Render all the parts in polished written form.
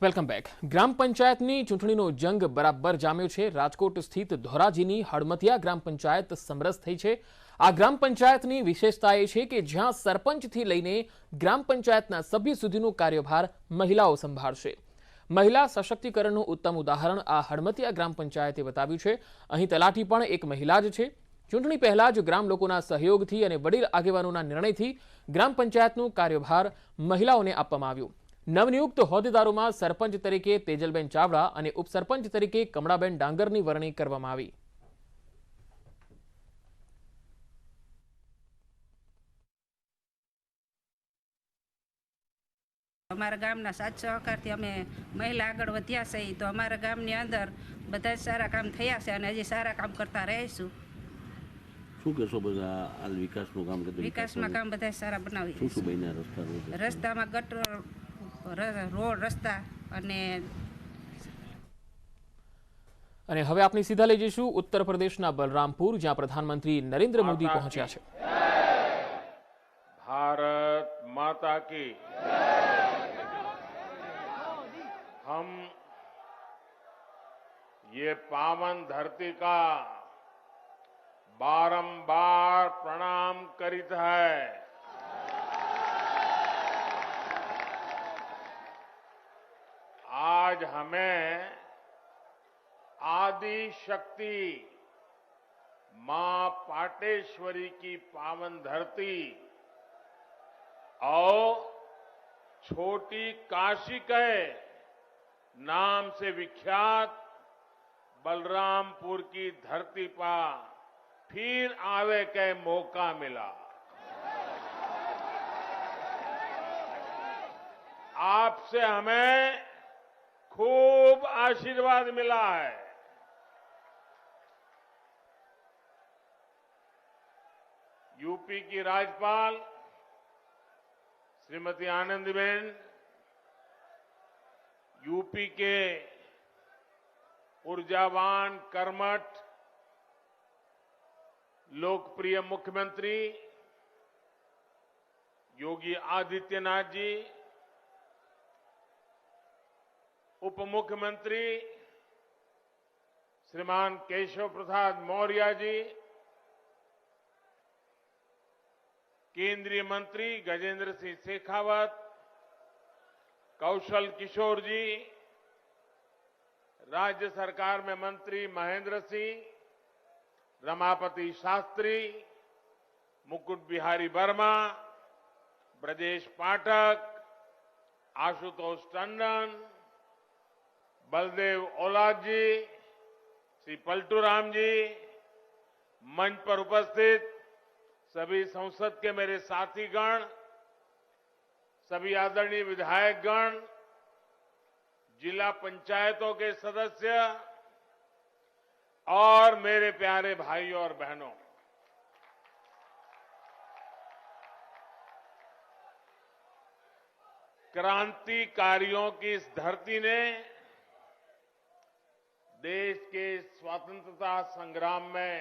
Welcome back. ગ્રામ પંચાયતની ચૂંટણીનો જંગ બરાબર જામ્યો છે. રાજકોટ સ્થિત ધોરાજીની હળમતિયા ગ્રામ પંચાયત સમરસ થઈ છે. આ ગ્રામ પંચાયતની વિશેષતા એ છે કે જ્યાં સરપંચથી લઈને ગ્રામ પંચાયતના સભ્ય સુધીનો કાર્યભાર મહિલાઓ સંભાળશે. મહિલા સશક્તિકરણનું ઉત્તમ ઉદાહરણ આ હળમતિયા ગ્રામ પંચાયતે બતાવ્યું છે. અહીં તલાટી પણ એક મહિલા જ છે. ચૂંટણી પહેલા જ ગ્રામ લોકોના સહયોગથી અને વડીલ આગેવાનોના નિર્ણયથી ગ્રામ પંચાયતનો કાર્યભાર મહિલાઓને આપવામાં આવ્યો. નવનિયુક્ત હોદ્દેદારોમાં સરપંચ તરીકે તેજલબેન ચાવડા અને ઉપસરપંચ તરીકે કમળાબેન ડાંગરની વરણી કરવામાં આવી. અમારા ગામના સાથ સહકારથી અમે મહિલા આગળ વધ્યા છે, તો અમારા ગામની અંદર બધા સારા કામ થયા છે અને હજી સારા કામ કરતા રહીશું. શું કહેશો બધા હાલ વિકાસનું કામ? વિકાસમાં કામ બધા સારા બનાવી. શું બન્યા રસ્તામાં ગટર, રોડ, રસ્તા અને હવે આપણે સીધા લઈ જઈશું ઉત્તર પ્રદેશના બલરામપુર, જ્યાં પ્રધાનમંત્રી નરેન્દ્ર મોદી પહોંચ્યા છે. भारत माता की हम ये पावन धरती का बारंबार प्रणाम करित है. आज हमें आदि शक्ति मां पाटेश्वरी की पावन धरती और छोटी काशी के नाम से विख्यात बलरामपुर की धरती पर फिर आवे के मौका मिला. आपसे हमें खूब आशीर्वाद मिला है. यूपी की राज्यपाल श्रीमती आनंदीबेन, यूपी के ऊर्जावान, कर्मठ, लोकप्रिय मुख्यमंत्री योगी आदित्यनाथ जी, उप मुख्यमंत्री श्रीमान केशव प्रसाद मौर्य जी, केंद्रीय मंत्री गजेंद्र सिंह शेखावत, कौशल किशोर जी, राज्य सरकार में मंत्री महेंद्र सिंह, रमापति शास्त्री, मुकुट बिहारी वर्मा, ब्रजेश पाठक, आशुतोष टंडन, बलदेव ओलाद जी, श्री पलटूराम जी, मंच पर उपस्थित सभी संसद के मेरे साथीगण, सभी आदरणीय विधायकगण, जिला पंचायतों के सदस्य और मेरे प्यारे भाइयों और बहनों, क्रांतिकारियों की इस धरती ने देश के स्वतंत्रता संग्राम में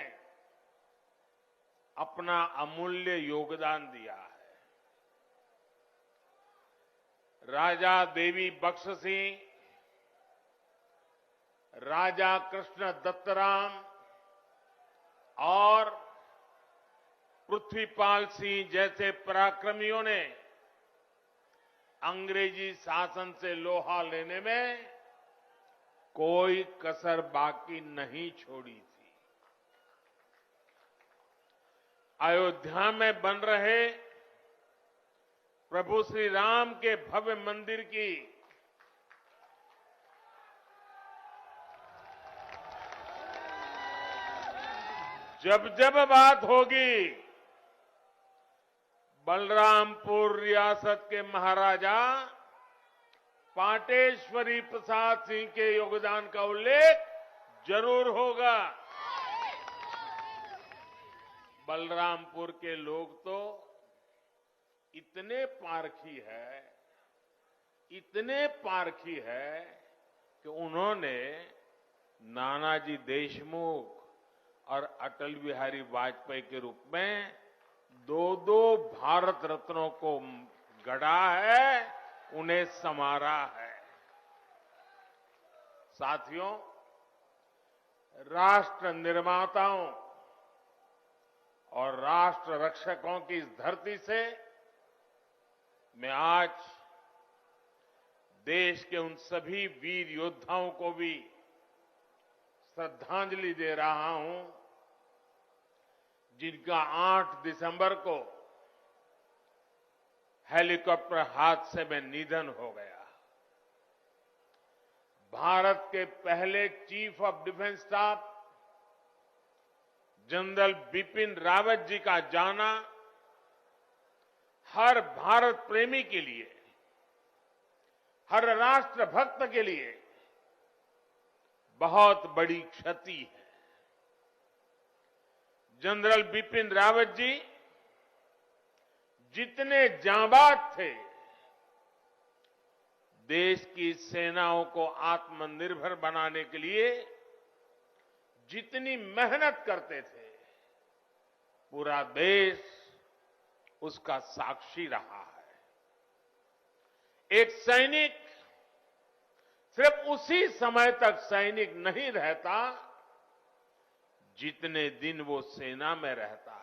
अपना अमूल्य योगदान दिया है. राजा देवी बख्श सिंह, राजा कृष्ण दत्तराम और पृथ्वीपाल सिंह जैसे पराक्रमियों ने अंग्रेजी शासन से लोहा लेने में कोई कसर बाकी नहीं छोड़ी थी. अयोध्या में बन रहे प्रभु श्री राम के भव्य मंदिर की जब जब बात होगी, बलरामपुर रियासत के महाराजा पाटेश्वरी प्रसाद सिंह के योगदान का उल्लेख जरूर होगा. बलरामपुर के लोग तो इतने पारखी है कि उन्होंने नानाजी देशमुख और अटल बिहारी वाजपेयी के रूप में दो भारत रत्नों को गढ़ा है, उन्हें संवारा है. साथियों, राष्ट्र निर्माताओं और राष्ट्र रक्षकों की इस धरती से मैं आज देश के उन सभी वीर योद्धाओं को भी श्रद्धांजलि दे रहा हूं जिनका 8 दिसंबर को हेलीकॉप्टर हादसे में निधन हो गया। भारत के पहले chief of defence staff general Bipin Rawat ji का जाना हर भारत प्रेमी के लिए, हर राष्ट्र भक्त के लिए बहुत बड़ी क्षति है। जनरल बिपिन रावत जी जितने जांबाज थे, देश की सेनाओं को आत्मनिर्भर बनाने के लिए जितनी मेहनत करते थे, पूरा देश उसका साक्षी रहा है। एक सैनिक सिर्फ उसी समय तक सैनिक नहीं रहता जितने दिन वो सेना में रहता है।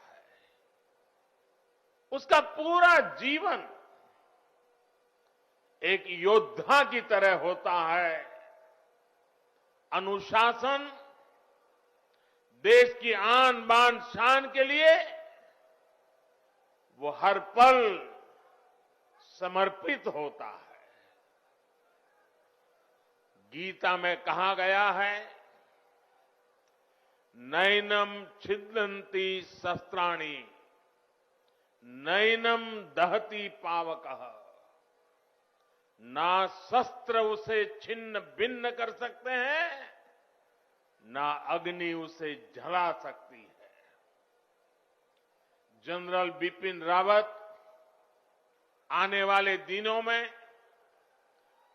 उसका पूरा जीवन एक योद्धा की तरह होता है। अनुशासन, देश की आन बान शान के लिए वो हर पल समर्पित होता है। गीता में कहा गया है, नैनम छिदन्ति शस्त्राणि नैनम दहति पावकः, ना शस्त्र उसे छिन्न भिन्न कर सकते हैं, ना अग्नि उसे जला सकती है। जनरल बिपिन रावत आने वाले दिनों में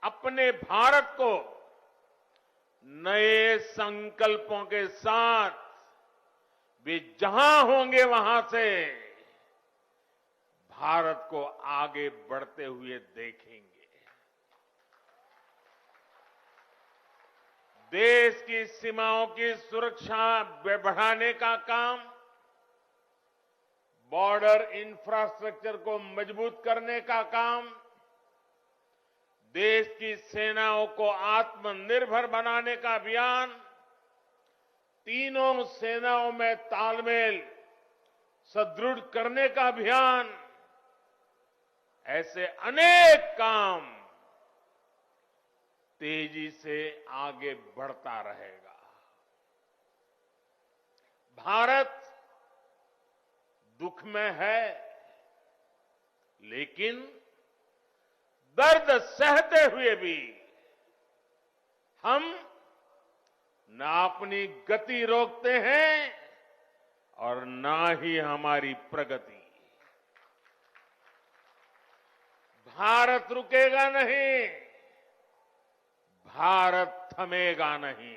अपने भारत को नए संकल्पों के साथ वे जहां होंगे वहां से भारत को आगे बढ़ते हुए देखेंगे। देश की सीमाओं की सुरक्षा बढ़ाने का काम, बॉर्डर इंफ्रास्ट्रक्चर को मजबूत करने का काम, देश की सेनाओं को आत्मनिर्भर बनाने का अभियान, तीनों सेनाओं में तालमेल सुदृढ़ करने का अभियान, ऐसे अनेक काम तेजी से आगे बढ़ता रहेगा। भारत दुख में है, लेकिन दर्द सहते हुए भी हम ना अपनी गति रोकते हैं और ना ही हमारी प्रगति। भारत रुकेगा नहीं, भारत थमेगा नहीं।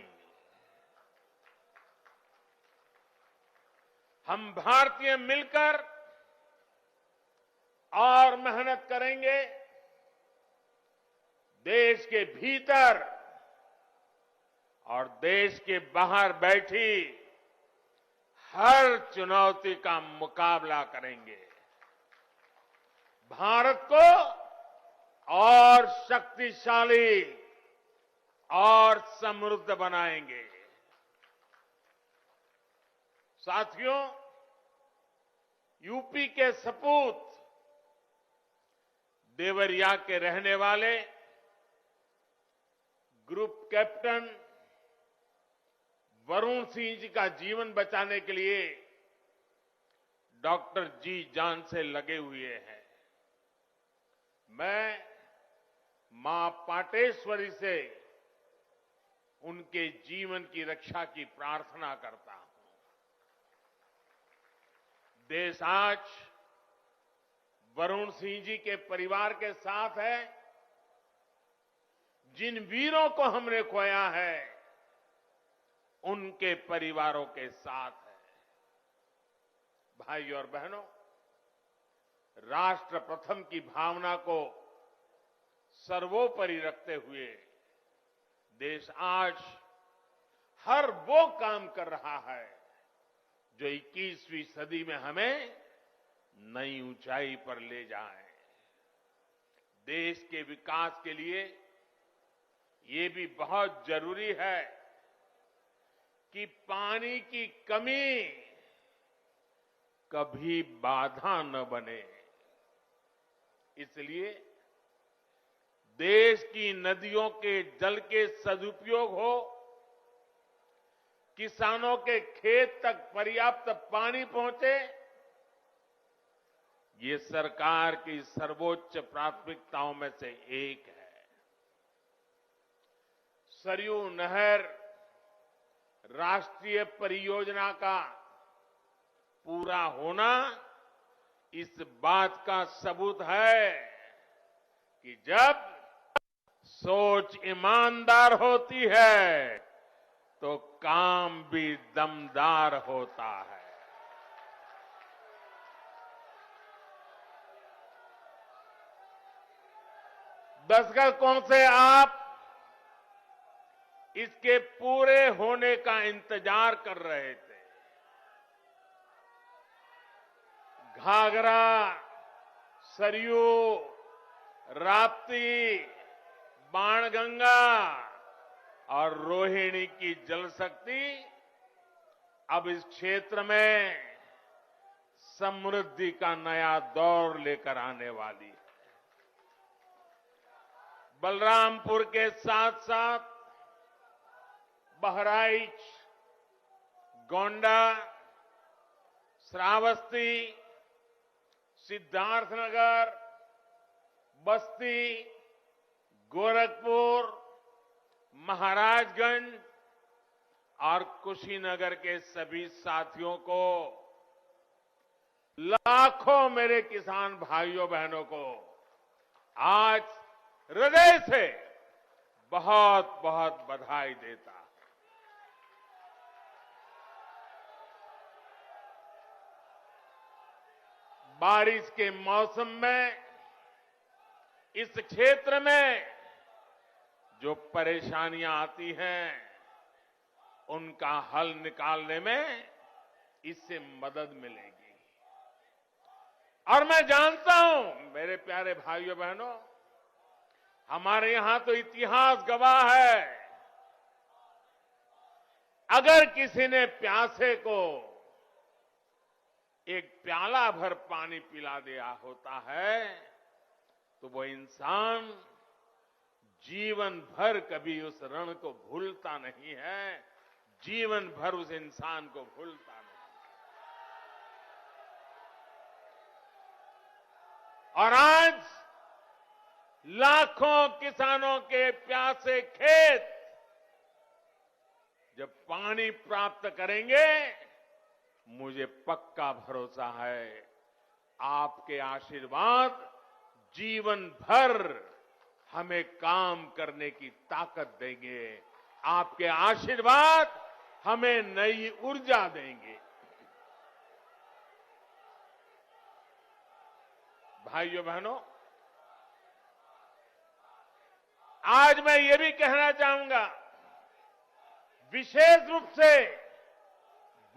हम भारतीय मिलकर और मेहनत करेंगे। देश के भीतर और देश के बाहर बैठी हर चुनौती का मुकाबला करेंगे। भारत को और शक्तिशाली और समृद्ध बनाएंगे। साथियों, यूपी के सपूत देवरिया के रहने वाले ग्रुप कैप्टन वरुण सिंह जी का जीवन बचाने के लिए डॉक्टर जी जान से लगे हुए हैं। मैं मां पाटेश्वरी से उनके जीवन की रक्षा की प्रार्थना करता हूं। देश आज वरुण सिंह जी के परिवार के साथ है। जिन वीरों को हमने खोया है, उनके परिवारों के साथ है। भाइयों और बहनों, राष्ट्र प्रथम की भावना को सर्वोपरि रखते हुए देश आज हर वो काम कर रहा है जो 21वीं सदी में हमें नई ऊंचाई पर ले जाए। देश के विकास के लिए ये भी बहुत जरूरी है कि पानी की कमी कभी बाधा न बने। इसलिए देश की नदियों के जल के सदुपयोग हो, किसानों के खेत तक पर्याप्त पानी पहुंचे, ये सरकार की सर्वोच्च प्राथमिकताओं में से एक है। सरयू नहर राष्ट्रीय परियोजना का पूरा होना इस बात का सबूत है कि जब सोच ईमानदार होती है तो काम भी दमदार होता है। दशकों से आप इसके पूरे होने का इंतजार कर रहे थे। घाघरा, सरयू, राप्ती, बाणगंगा और रोहिणी की जल शक्ति अब इस क्षेत्र में समृद्धि का नया दौर लेकर आने वाली है। बलरामपुर के साथ साथ बहराइच, गोंडा, श्रावस्ती, सिद्धार्थनगर, बस्ती, गोरखपुर, महाराजगंज और कुशीनगर के सभी साथियों को, लाखों मेरे किसान भाइयों बहनों को आज हृदय से बहुत बहुत बधाई देता। बारिश के मौसम में इस क्षेत्र में जो परेशानियां आती हैं उनका हल निकालने में इससे मदद मिलेगी। और मैं जानता हूं मेरे प्यारे भाइयों बहनों, हमारे यहां तो इतिहास गवाह है, अगर किसी ने प्यासे को एक प्याला भर पानी पिला दिया होता है तो वो इंसान जीवन भर कभी उस रण को भूलता नहीं है, जीवन भर उस इंसान को भूलता नहीं। और आज लाखों किसानों के प्यासे खेत जब पानी प्राप्त करेंगे, मुझे पक्का भरोसा है आपके आशीर्वाद जीवन भर हमें काम करने की ताकत देंगे। आपके आशीर्वाद हमें नई ऊर्जा देंगे। भाइयों बहनों, आज मैं ये भी कहना चाहूंगा, विशेष रूप से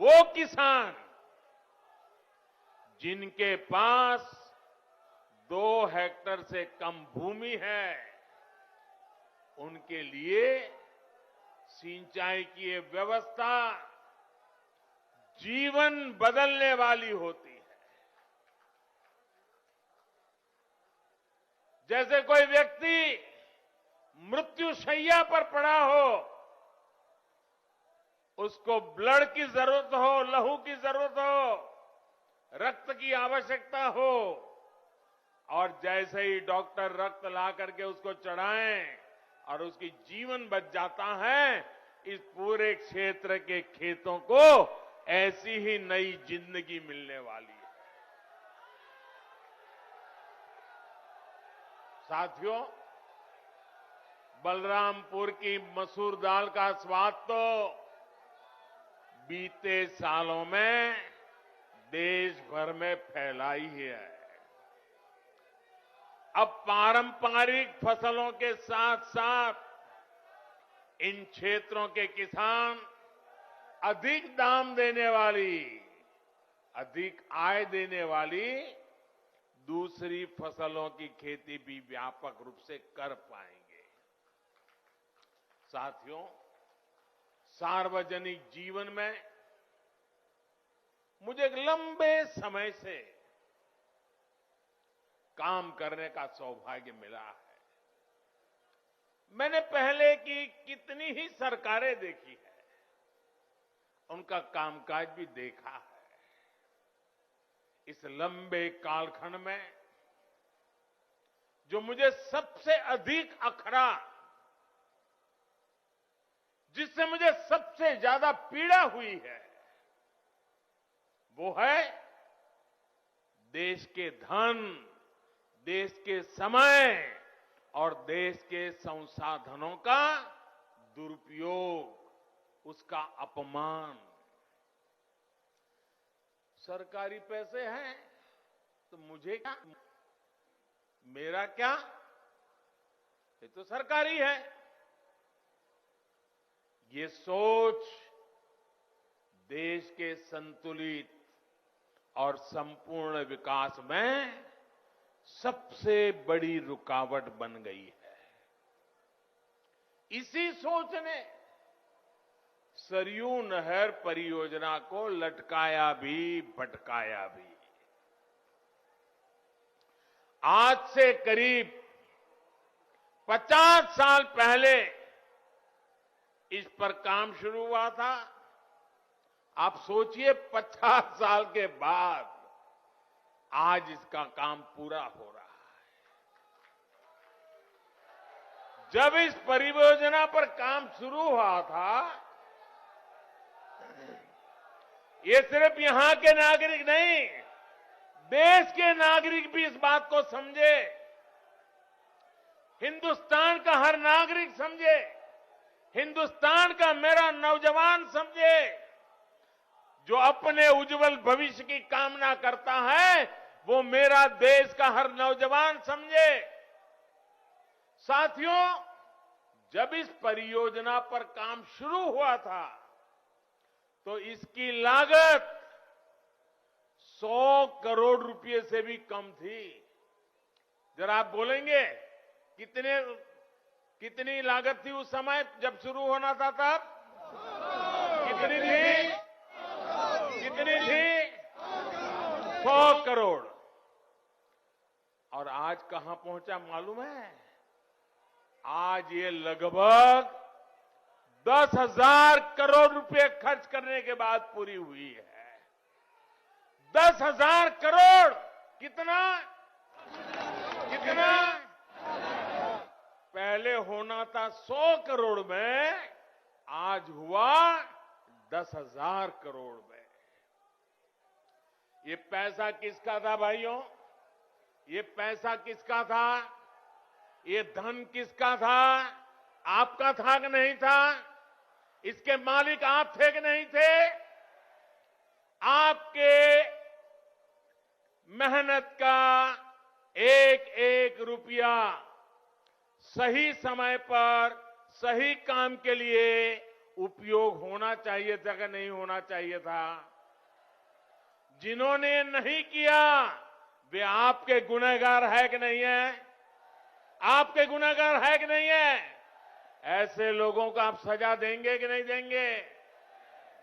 वो किसान जिनके पास 2 हेक्टेयर से कम भूमि है, उनके लिए सिंचाई की ये व्यवस्था जीवन बदलने वाली होती है। जैसे कोई व्यक्ति मृत्युशैया पर पड़ा हो, उसको ब्लड की जरूरत हो, लहू की जरूरत हो, रक्त की आवश्यकता हो, और जैसे ही डॉक्टर रक्त ला करके उसको चढ़ाएं और उसकी जीवन बच जाता है, इस पूरे क्षेत्र के खेतों को ऐसी ही नई जिंदगी मिलने वाली है। साथियों, बलरामपुर की मसूर दाल का स्वाद तो बीते सालों में देश भर में फैला ही है। अब पारंपरिक फसलों के साथ साथ इन क्षेत्रों के किसान अधिक दाम देने वाली, अधिक आय देने वाली दूसरी फसलों की खेती भी व्यापक रूप से कर पाएंगे। साथियों, सार्वजनिक जीवन में मुझे एक लंबे समय से काम करने का सौभाग्य मिला है। मैंने पहले की कितनी ही सरकारें देखी है, उनका कामकाज भी देखा है। इस लंबे कालखंड में जो मुझे सबसे अधिक अखरा, जिससे मुझे सबसे ज्यादा पीड़ा हुई है, वो है देश के धन, देश के समय और देश के संसाधनों का दुरुपयोग, उसका अपमान। सरकारी पैसे हैं तो मुझे क्या, मेरा क्या, ये तो सरकारी है। ये सोच देश के संतुलित और संपूर्ण विकास में सबसे बड़ी रुकावट बन गई है। इसी सोच ने सरयू नहर परियोजना को लटकाया भी भटकाया भी। आज से करीब 50 साल पहले इस पर काम शुरू हुआ था। आप सोचिए 50 साल के बाद आज इसका काम पूरा हो रहा है। जब इस परियोजना पर काम शुरू हुआ था, ये सिर्फ यहां के नागरिक नहीं, देश के नागरिक भी इस बात को समझे, हिंदुस्तान का हर नागरिक समझे, हिंदुस्तान का मेरा नौजवान समझे, जो अपने उज्जवल भविष्य की कामना करता है, वो मेरा देश का हर नौजवान समझे। साथियों, जब इस परियोजना पर काम शुरू हुआ था तो इसकी लागत 100 करोड़ रुपए से भी कम थी। जरा आप बोलेंगे कितनी लागत थी उस समय जब शुरू होना था तब? कितनी थी? कितनी थी? 100 करोड़। और आज कहां पहुंचा मालूम है? आज ये लगभग 10,000 करोड़ रुपए खर्च करने के बाद पूरी हुई है। 10,000 करोड़ कितना? कितना? पहले होना था 100 करोड़ में, आज हुआ 10,000 करोड़ में। ये पैसा किसका था भाइयों? ये पैसा किसका था? ये धन किसका था? आपका था कि नहीं था? इसके मालिक आप थे कि नहीं थे? आपके मेहनत का एक एक रुपया सही समय पर सही काम के लिए उपयोग होना चाहिए था कि नहीं होना चाहिए था? जिन्होंने नहीं किया वे आपके गुनहगार है कि नहीं है? आपके गुनहगार है कि नहीं है? ऐसे लोगों को आप सजा देंगे कि नहीं देंगे?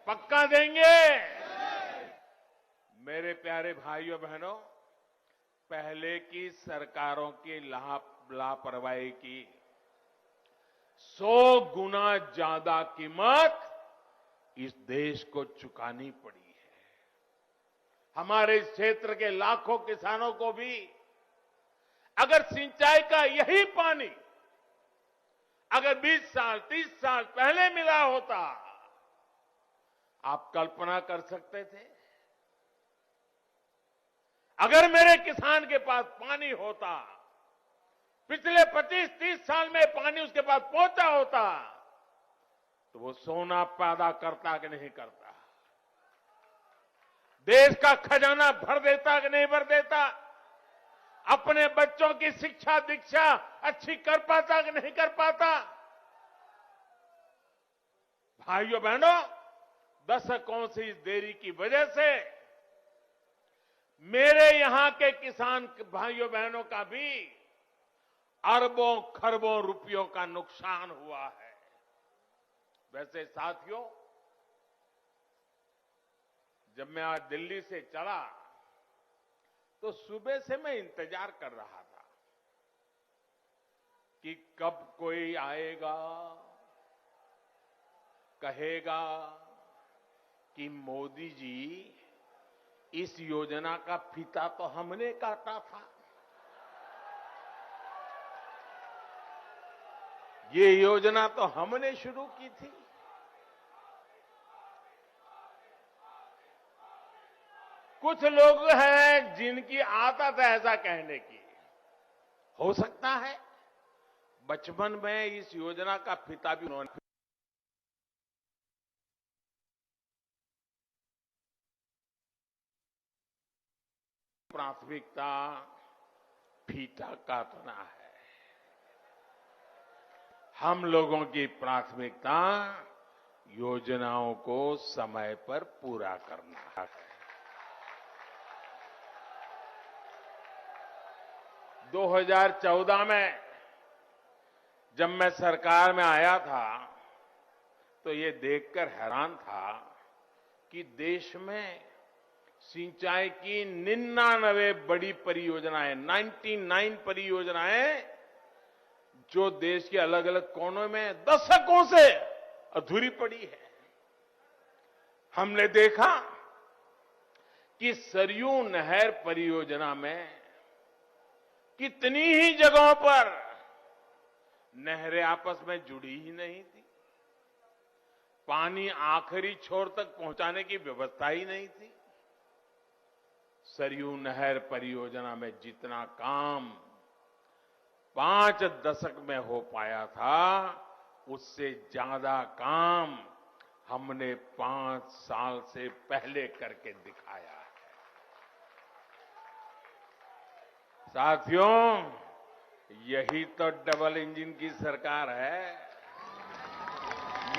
पक्का देंगे? मेरे प्यारे भाइयों बहनों, पहले की सरकारों की लापरवाही की 100 गुना ज्यादा कीमत इस देश को चुकानी पड़ी है। हमारे इस क्षेत्र के लाखों किसानों को भी अगर सिंचाई का यही पानी अगर 20 साल 30 साल पहले मिला होता, आप कल्पना कर सकते थे? अगर मेरे किसान के पास पानी होता, पिछले 25-30 साल में पानी उसके पास पहुंचा होता, तो वो सोना पैदा करता कि नहीं करता? देश का खजाना भर देता कि नहीं भर देता? अपने बच्चों की शिक्षा दीक्षा अच्छी कर पाता कि नहीं कर पाता? भाइयों बहनों, दशकों से इस देरी की वजह से मेरे यहां के किसान भाइयों बहनों का भी अरबों खरबों रुपयों का नुकसान हुआ है। वैसे साथियों, जब मैं आज दिल्ली से चला तो सुबह से मैं इंतजार कर रहा था कि कब कोई आएगा, कहेगा कि मोदी जी, इस योजना का फीता तो हमने काटा था, ये योजना तो हमने शुरू की थी। कुछ लोग हैं जिनकी आदत है ऐसा कहने की। हो सकता है बचपन में इस योजना का फीता भी उन्होंने प्राथमिकता फीता काटना है। हम लोगों की प्राथमिकता योजनाओं को समय पर पूरा करना है। 2014 में जब मैं सरकार में आया था तो ये देखकर हैरान था कि देश में सिंचाई की 99 बड़ी परियोजनाएं, 99 परियोजनाएं जो देश के अलग अलग कोनों में दशकों से अधूरी पड़ी है। हमने देखा कि सरयू नहर परियोजना में कितनी ही जगहों पर नहरें आपस में जुड़ी ही नहीं थी, पानी आखिरी छोर तक पहुंचाने की व्यवस्था ही नहीं थी। सरयू नहर परियोजना में जितना काम 5 दशक में हो पाया था, उससे ज्यादा काम हमने 5 साल से पहले करके दिखाया है। साथियों, यही तो डबल इंजन की सरकार है।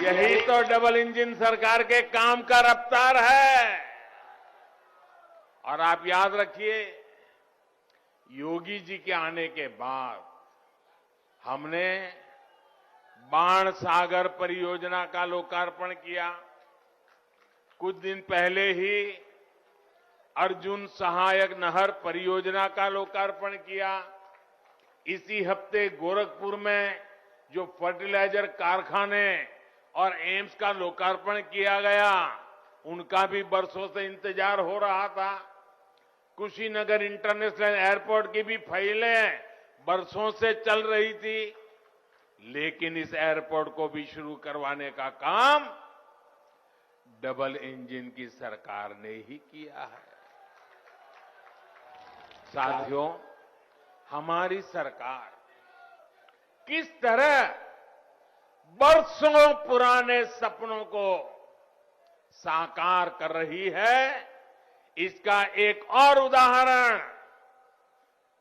यही तो डबल इंजन सरकार के काम का रफ्तार है। और आप याद रखिए, योगी जी के आने के बाद हमने बाण सागर परियोजना का लोकार्पण किया। कुछ दिन पहले ही अर्जुन सहायक नहर परियोजना का लोकार्पण किया। इसी हफ्ते गोरखपुर में जो फर्टिलाइजर कारखाने और एम्स का लोकार्पण किया गया, उनका भी बरसों से इंतजार हो रहा था। कुशीनगर इंटरनेशनल एयरपोर्ट की भी फाइलें बरसों से चल रही थी, लेकिन इस एयरपोर्ट को भी शुरू करवाने का काम डबल इंजन की सरकार ने ही किया है। साथियों, हमारी सरकार किस तरह बरसों पुराने सपनों को साकार कर रही है, इसका एक और उदाहरण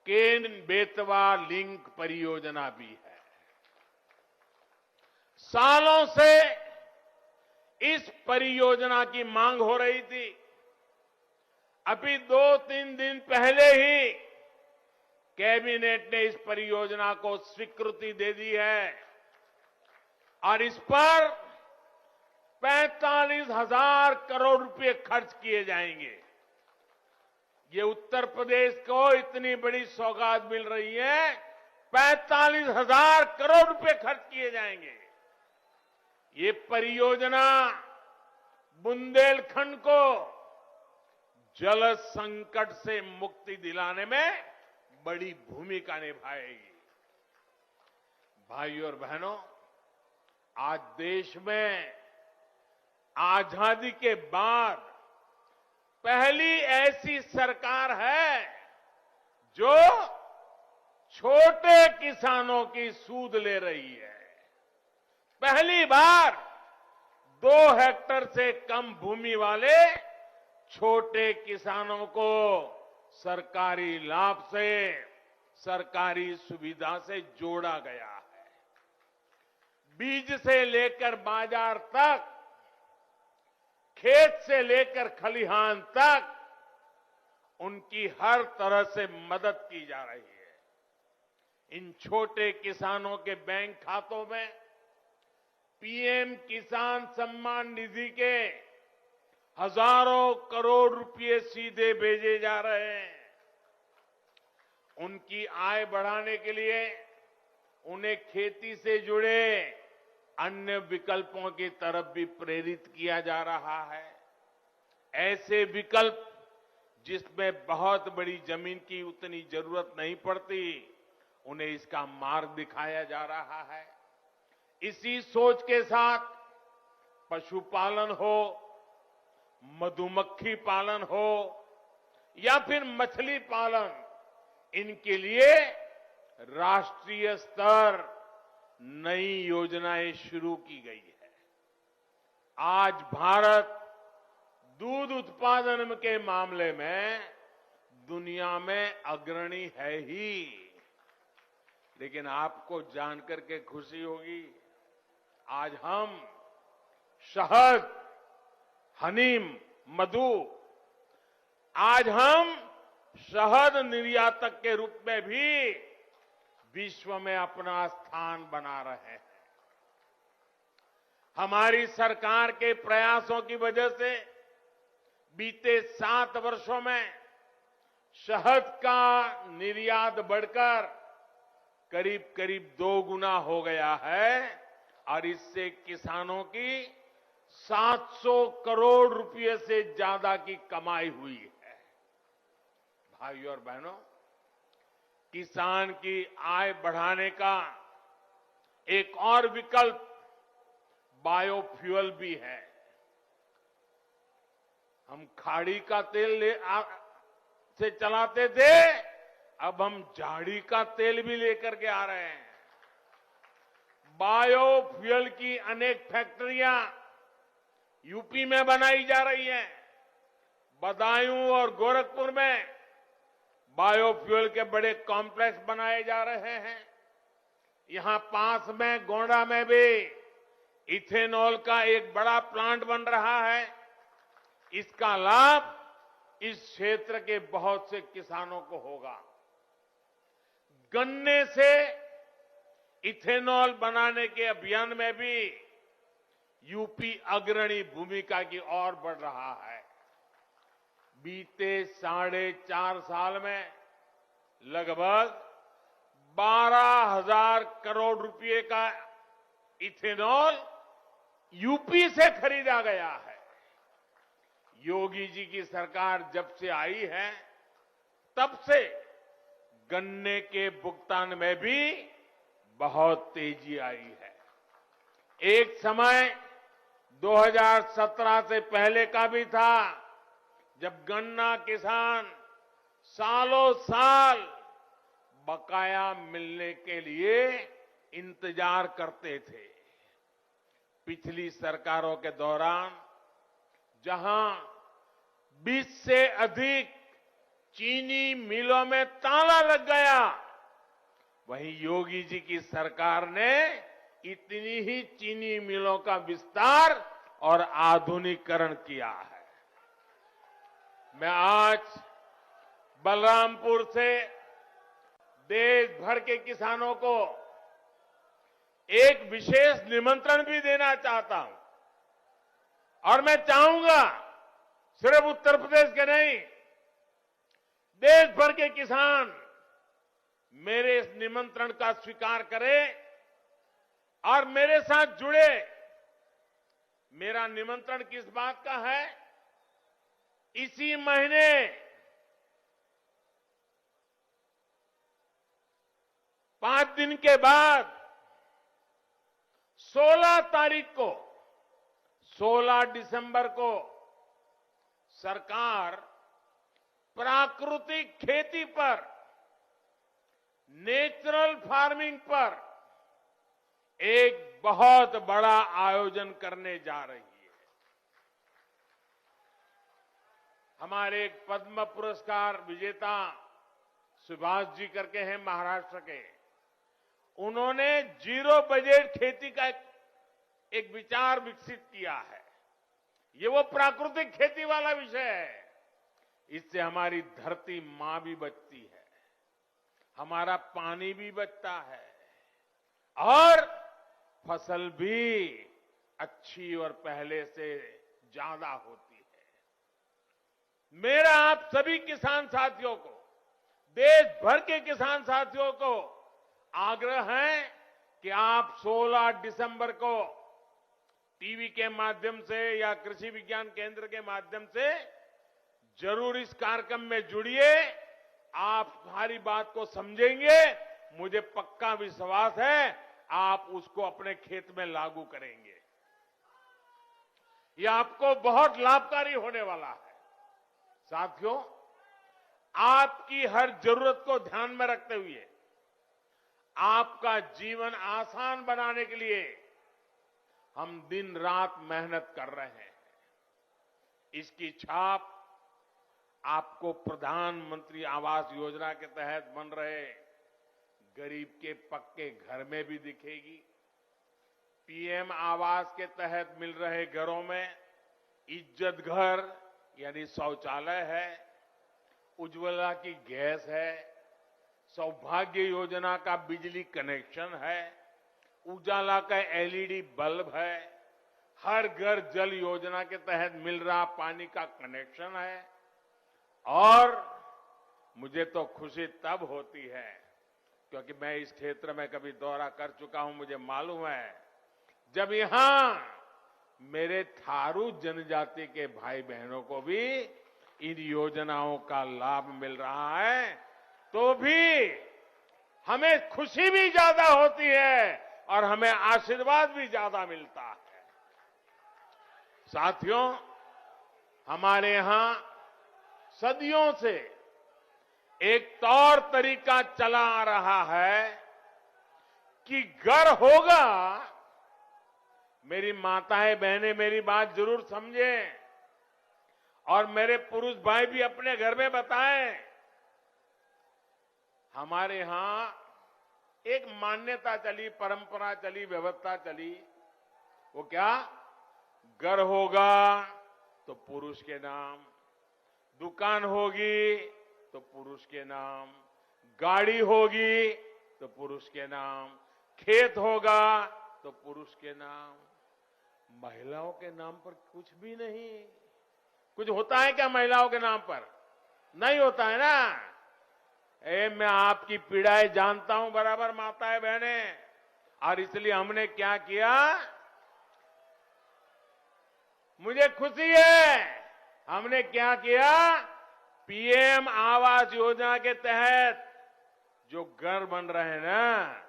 केन बेतवा लिंक परियोजना भी है। सालों से इस परियोजना की मांग हो रही थी। अभी 2-3 दिन पहले ही कैबिनेट ने इस परियोजना को स्वीकृति दे दी है और इस पर 45,000 करोड़ रुपए खर्च किए जाएंगे। ये उत्तर प्रदेश को इतनी बड़ी सौगात मिल रही है, 45,000 करोड़ रुपए खर्च किए जाएंगे। ये परियोजना बुंदेलखंड को जल संकट से मुक्ति दिलाने में बड़ी भूमिका निभाएगी। भाइयों और बहनों, आज देश में आजादी के बाद पहली ऐसी सरकार है जो छोटे किसानों की सूद ले रही है। पहली बार 2 हेक्टेयर से कम भूमि वाले छोटे किसानों को सरकारी लाभ से, सरकारी सुविधा से जोड़ा गया है। बीज से लेकर बाजार तक खेत से लेकर खलिहान तक उनकी हर तरह से मदद की जा रही है। इन छोटे किसानों के बैंक खातों में पीएम किसान सम्मान निधि के हजारों करोड़ रुपए सीधे भेजे जा रहे हैं। उनकी आय बढ़ाने के लिए उन्हें खेती से जुड़े अन्य विकल्पों की तरफ भी प्रेरित किया जा रहा है। ऐसे विकल्प जिसमें बहुत बड़ी जमीन की उतनी जरूरत नहीं पड़ती, उन्हें इसका मार्ग दिखाया जा रहा है। इसी सोच के साथ पशुपालन हो, मधुमक्खी पालन हो या फिर मछली पालन, इनके लिए राष्ट्रीय स्तर नई योजनाएं शुरू की गई है। आज भारत दूध उत्पादन के मामले में दुनिया में अग्रणी है ही। लेकिन आपको जानकर के खुशी होगी, आज हम शहद, हनी, मधु, आज हम शहद निर्यातक के रूप में भी विश्व में अपना स्थान बना रहे हैं। हमारी सरकार के प्रयासों की वजह से बीते 7 वर्षों में शहद का निर्यात बढ़कर करीब करीब 2 गुना हो गया है और इससे किसानों की 700 करोड़ रुपए से ज्यादा की कमाई हुई है। भाइयों और बहनों, किसान की आय बढ़ाने का एक और विकल्प बायोफ्यूल भी है। हम खाड़ी का तेल से चलाते थे, अब हम झाड़ी का तेल भी लेकर के आ रहे हैं। बायोफ्यूल की अनेक फैक्ट्रियां यूपी में बनाई जा रही हैं। बदायूं और गोरखपुर में बायोफ्यूल के बड़े कॉम्प्लेक्स बनाए जा रहे हैं। यहां पास में गोंडा में भी इथेनॉल का एक बड़ा प्लांट बन रहा है। इसका लाभ इस क्षेत्र के बहुत से किसानों को होगा। गन्ने से इथेनॉल बनाने के अभियान में भी यूपी अग्रणी भूमिका की ओर बढ़ रहा है। बीते 4.5 साल में लगभग 12,000 करोड़ रुपए का इथेनॉल यूपी से खरीदा गया है। योगी जी की सरकार जब से आई है, तब से गन्ने के भुगतान में भी बहुत तेजी आई है। एक समय 2017 से पहले का भी था, जब गन्ना किसान सालों साल बकाया मिलने के लिए इंतजार करते थे। पिछली सरकारों के दौरान जहां 20 से अधिक चीनी मिलों में ताला लग गया, वहीं योगी जी की सरकार ने इतनी ही चीनी मिलों का विस्तार और आधुनिकीकरण किया है। मैं आज बलरामपुर से देश भर के किसानों को एक विशेष निमंत्रण भी देना चाहता हूं और मैं चाहूंगा सिर्फ उत्तर प्रदेश के नहीं, देश भर के किसान मेरे इस निमंत्रण का स्वीकार करें और मेरे साथ जुड़े। मेरा निमंत्रण किस बात का है? इसी महीने 5 दिन के बाद 16 तारीख को, 16 दिसंबर को सरकार प्राकृतिक खेती पर, नेचुरल फार्मिंग पर एक बहुत बड़ा आयोजन करने जा रही है। हमारे एक पद्म पुरस्कार विजेता सुभाष जी करके हैं महाराष्ट्र के, उन्होंने जीरो बजट खेती का एक विचार विकसित किया है। ये वो प्राकृतिक खेती वाला विषय है। इससे हमारी धरती मां भी बचती है, हमारा पानी भी बचता है और फसल भी अच्छी और पहले से ज्यादा होती है। मेरा आप सभी किसान साथियों को, देश भर के किसान साथियों को आग्रह है कि आप 16 दिसंबर को टीवी के माध्यम से या कृषि विज्ञान केंद्र के माध्यम से जरूर इस कार्यक्रम में जुड़िए। आप हमारी बात को समझेंगे, मुझे पक्का विश्वास है आप उसको अपने खेत में लागू करेंगे। यह आपको बहुत लाभकारी होने वाला है। साथियों, आपकी हर जरूरत को ध्यान में रखते हुए आपका जीवन आसान बनाने के लिए हम दिन रात मेहनत कर रहे हैं। इसकी छाप आपको प्रधानमंत्री आवास योजना के तहत बन रहे गरीब के पक्के घर में भी दिखेगी। पीएम आवास के तहत मिल रहे घरों में इज्जत घर यानी शौचालय है, उज्ज्वला की गैस है, सौभाग्य योजना का बिजली कनेक्शन है, उजाला का एलईडी बल्ब है, हर घर जल योजना के तहत मिल रहा पानी का कनेक्शन है। और मुझे तो खुशी तब होती है क्योंकि मैं इस क्षेत्र में कभी दौरा कर चुका हूं, मुझे मालूम है जब यहां मेरे थारू जनजाति के भाई बहनों को भी इन योजनाओं का लाभ मिल रहा है तो भी हमें खुशी भी ज्यादा होती है और हमें आशीर्वाद भी ज्यादा मिलता है। साथियों, हमारे यहां सदियों से एक तौर तरीका चला आ रहा है कि घर होगा। मेरी माताएं बहनें मेरी बात जरूर समझें और मेरे पुरुष भाई भी अपने घर में बताएं। हमारे यहां एक मान्यता चली, परंपरा चली, व्यवस्था चली। वो क्या? घर होगा तो पुरुष के नाम, दुकान होगी तो पुरुष के नाम, गाड़ी होगी तो पुरुष के नाम, खेत होगा तो पुरुष के नाम। महिलाओं के नाम पर कुछ भी नहीं। कुछ होता है क्या महिलाओं के नाम पर? नहीं होता है ना। मैं आपकी पीड़ाएं जानता हूं बराबर माताएं बहनें, और इसलिए हमने क्या किया, मुझे खुशी है हमने क्या किया, पीएम आवास योजना के तहत जो घर बन रहे हैं ना,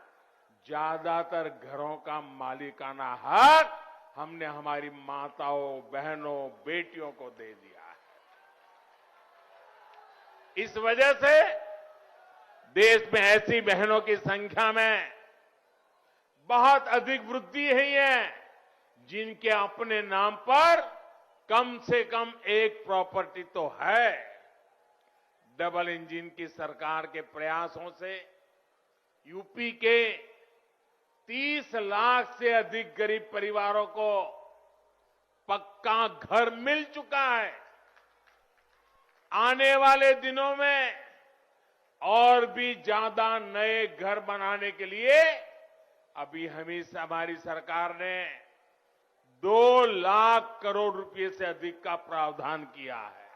ज्यादातर घरों का मालिकाना हक हमने हमारी माताओं, बहनों, बेटियों को दे दिया है। इस वजह से देश में ऐसी बहनों की संख्या में बहुत अधिक वृद्धि हुई है जिनके अपने नाम पर कम से कम एक प्रॉपर्टी तो है। डबल इंजन की सरकार के प्रयासों से यूपी के 30 लाख से अधिक गरीब परिवारों को पक्का घर मिल चुका है। आने वाले दिनों में और भी ज्यादा नए घर बनाने के लिए अभी हमारी सरकार ने 2 लाख करोड़ रुपए से अधिक का प्रावधान किया है।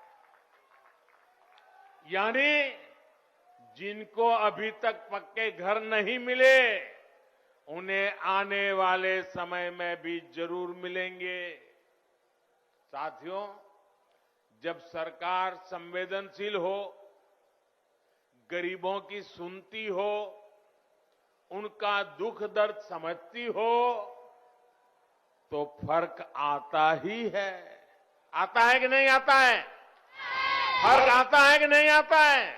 यानी जिनको अभी तक पक्के घर नहीं मिले उन्हें आने वाले समय में भी जरूर मिलेंगे। साथियों, जब सरकार संवेदनशील हो, गरीबों की सुनती हो, उनका दुख दर्द समझती हो तो फर्क आता ही है। आता है कि नहीं आता है? फर्क आता है कि नहीं आता है?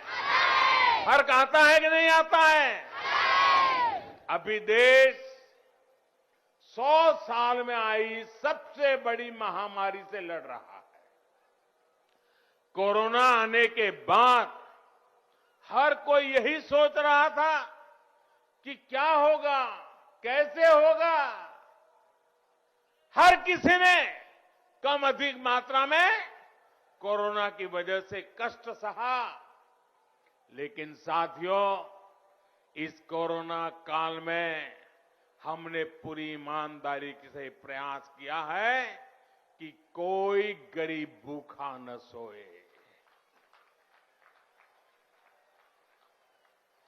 फर्क आता है कि नहीं आता है? अभी देश 100 साल में आई सबसे बड़ी महामारी से लड़ रहा है। कोरोना आने के बाद हर कोई यही सोच रहा था कि क्या होगा, कैसे होगा। हर किसी ने कम अधिक मात्रा में कोरोना की वजह से कष्ट सहा, लेकिन साथियों, इस कोरोना काल में हमने पूरी ईमानदारी से प्रयास किया है कि कोई गरीब भूखा न सोए।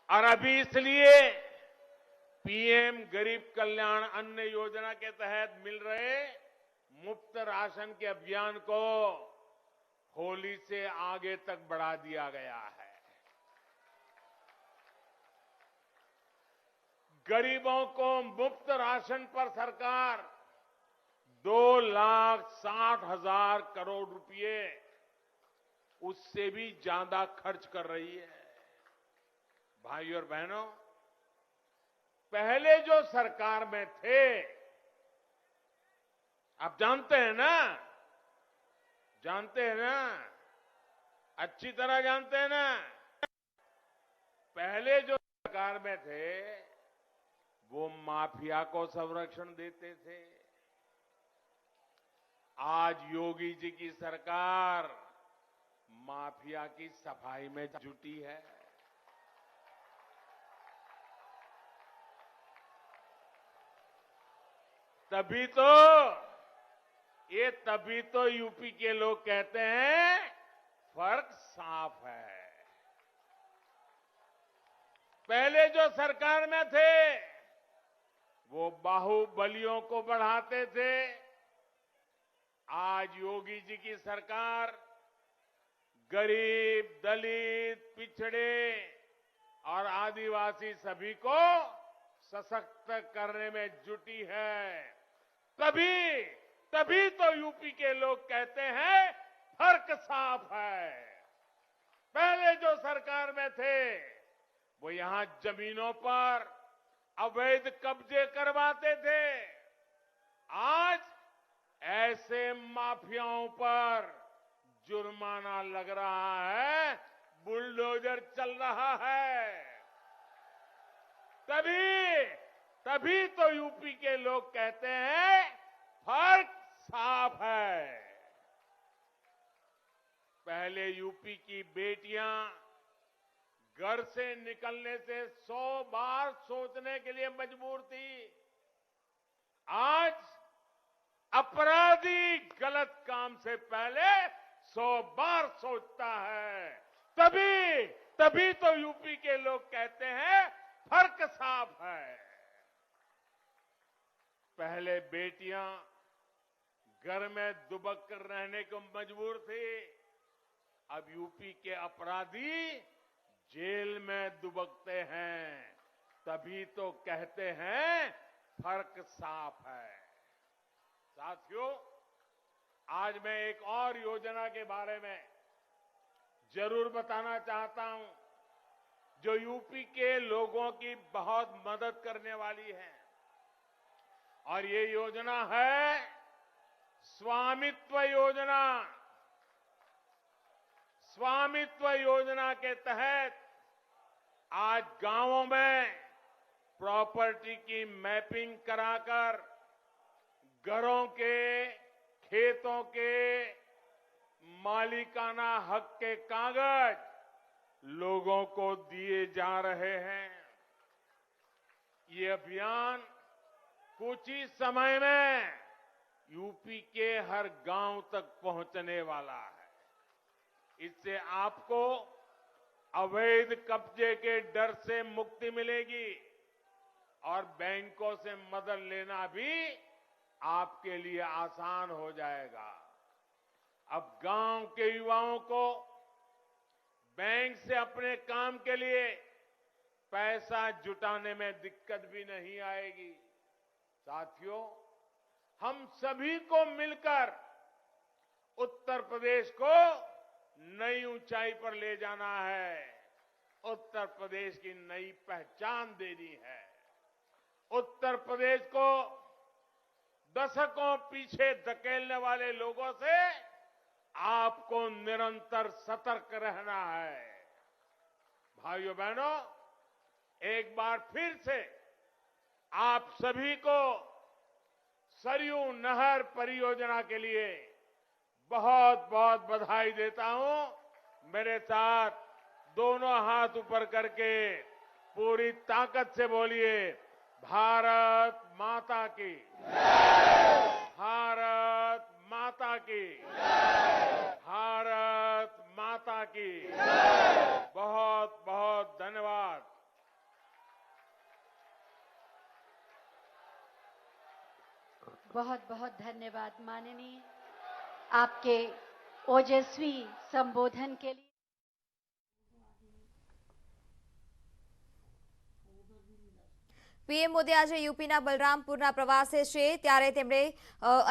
और अभी इसलिए पीएम गरीब कल्याण अन्न योजना के तहत मिल रहे मुफ्त राशन के अभियान को होली से आगे तक बढ़ा दिया गया है। गरीबों को मुफ्त राशन पर सरकार 2,60,000 करोड़ रुपए, उससे भी ज्यादा खर्च कर रही है। भाइयों और बहनों, पहले जो सरकार में थे, आप जानते हैं ना, अच्छी तरह जानते हैं ना, पहले जो सरकार में थे वो माफिया को संरक्षण देते थे। आज योगी जी की सरकार माफिया की सफाई में जुटी है। तभी तो यूपी के लोग कहते हैं फर्क साफ है। पहले जो सरकार में थे वो बाहुबलियों को बढ़ाते थे। आज योगी जी की सरकार गरीब, दलित, पिछड़े और आदिवासी सभी को सशक्त करने में जुटी है। तभी तो यूपी के लोग कहते हैं फर्क साफ है। पहले जो सरकार में थे वो यहां जमीनों पर अवैध कब्जे करवाते थे। आज ऐसे माफियाओं पर जुर्माना लग रहा है, बुलडोजर चल रहा है। तभी तो यूपी के लोग कहते हैं फर्क साफ है। पहले यूपी की बेटियां घर से निकलने से 100 बार सोचने के लिए मजबूर थी। आज अपराधी गलत काम से पहले 100 बार सोचता है। तभी तो यूपी के लोग कहते हैं फर्क साफ है। पहले बेटियां घर में दुबक कर रहने को मजबूर थी, अब यूपी के अपराधी जेल में दुबकते हैं। तभी तो कहते हैं फर्क साफ है। साथियों, आज मैं एक और योजना के बारे में जरूर बताना चाहता हूं, जो यूपी के लोगों की बहुत मदद करने वाली है। और ये योजना है स्वामित्व योजना। स्वामित्व योजना के तहत आज गांवों में प्रॉपर्टी की मैपिंग कराकर घरों के, खेतों के मालिकाना हक के कागज लोगों को दिए जा रहे हैं। ये अभियान कुछ ही समय में यूपी के हर गांव तक पहुंचने वाला है। इससे आपको अवैध कब्जे के डर से मुक्ति मिलेगी और बैंकों से मदद लेना भी आपके लिए आसान हो जाएगा। अब गांव के युवाओं को बैंक से अपने काम के लिए पैसा जुटाने में दिक्कत भी नहीं आएगी। साथियों, हम सभी को मिलकर उत्तर प्रदेश को नई ऊंचाई पर ले जाना है। उत्तर प्रदेश की नई पहचान देनी है। उत्तर प्रदेश को दशकों पीछे धकेलने वाले लोगों से आपको निरंतर सतर्क रहना है। भाइयों बहनों, एक बार फिर से आप सभी को सरयू नहर परियोजना के लिए बहुत बहुत बधाई देता हूं। मेरे साथ दोनों हाथ ऊपर करके पूरी ताकत से बोलिए, भारत माता की, भारत माता की, भारत माता की। बहुत बहुत धन्यवाद। बहुत बहुत धन्यवाद माननीय, आपके ओजस्वी संबोधन के लिए। પીએમ મોદી આજે યુપીના બલરામપુરના પ્રવાસે છે, ત્યારે તેમણે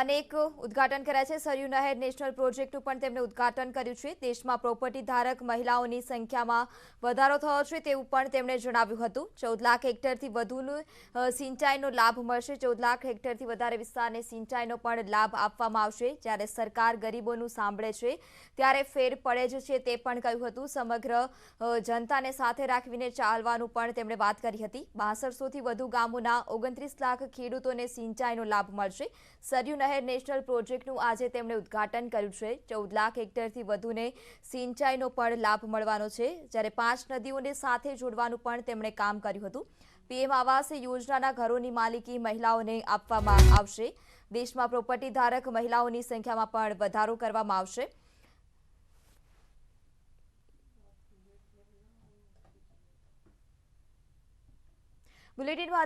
અનેક ઉદ્ઘાટન કર્યા છે। સરયુ નહેર નેશનલ પ્રોજેક્ટનું પણ તેમણે ઉદ્ઘાટન કર્યું છે। દેશમાં પ્રોપર્ટી ધારક મહિલાઓની સંખ્યામાં વધારો થયો છે તેવું પણ તેમણે જણાવ્યું હતું। 14 લાખ હેક્ટરથી વધુનું સિંચાઈનો લાભ મળશે। 14 લાખ હેક્ટરથી વધારે વિસ્તારને સિંચાઈનો પણ લાભ આપવામાં આવશે। જ્યારે સરકાર ગરીબોનું સાંભળે છે ત્યારે ફેર પડે જ છે તે પણ કહ્યું હતું। સમગ્ર જનતાને સાથે રાખીને ચાલવાનું પણ તેમણે વાત કરી હતી। 6200થી વધુ ગામોના 29 લાખ ખેડૂતોને સિંચાઈનો લાભ મળશે। સરયુ નહેર નેશનલ પ્રોજેક્ટનું આજે તેમણે ઉદ્ઘાટન કર્યું છે। 14 લાખ હેક્ટરથી વધુને સિંચાઈનો પણ લાભ મળવાનો છે। જ્યારે 5 નદીઓને સાથે જોડવાનું પણ તેમણે કામ કર્યું હતું। પીએમ આવાસ યોજનાના ઘરોની માલિકી મહિલાઓને આપવામાં આવશે। દેશમાં પ્રોપર્ટી ધારક મહિલાઓની સંખ્યામાં પણ વધારો કરવામાં આવશે। બુલેટિનમાં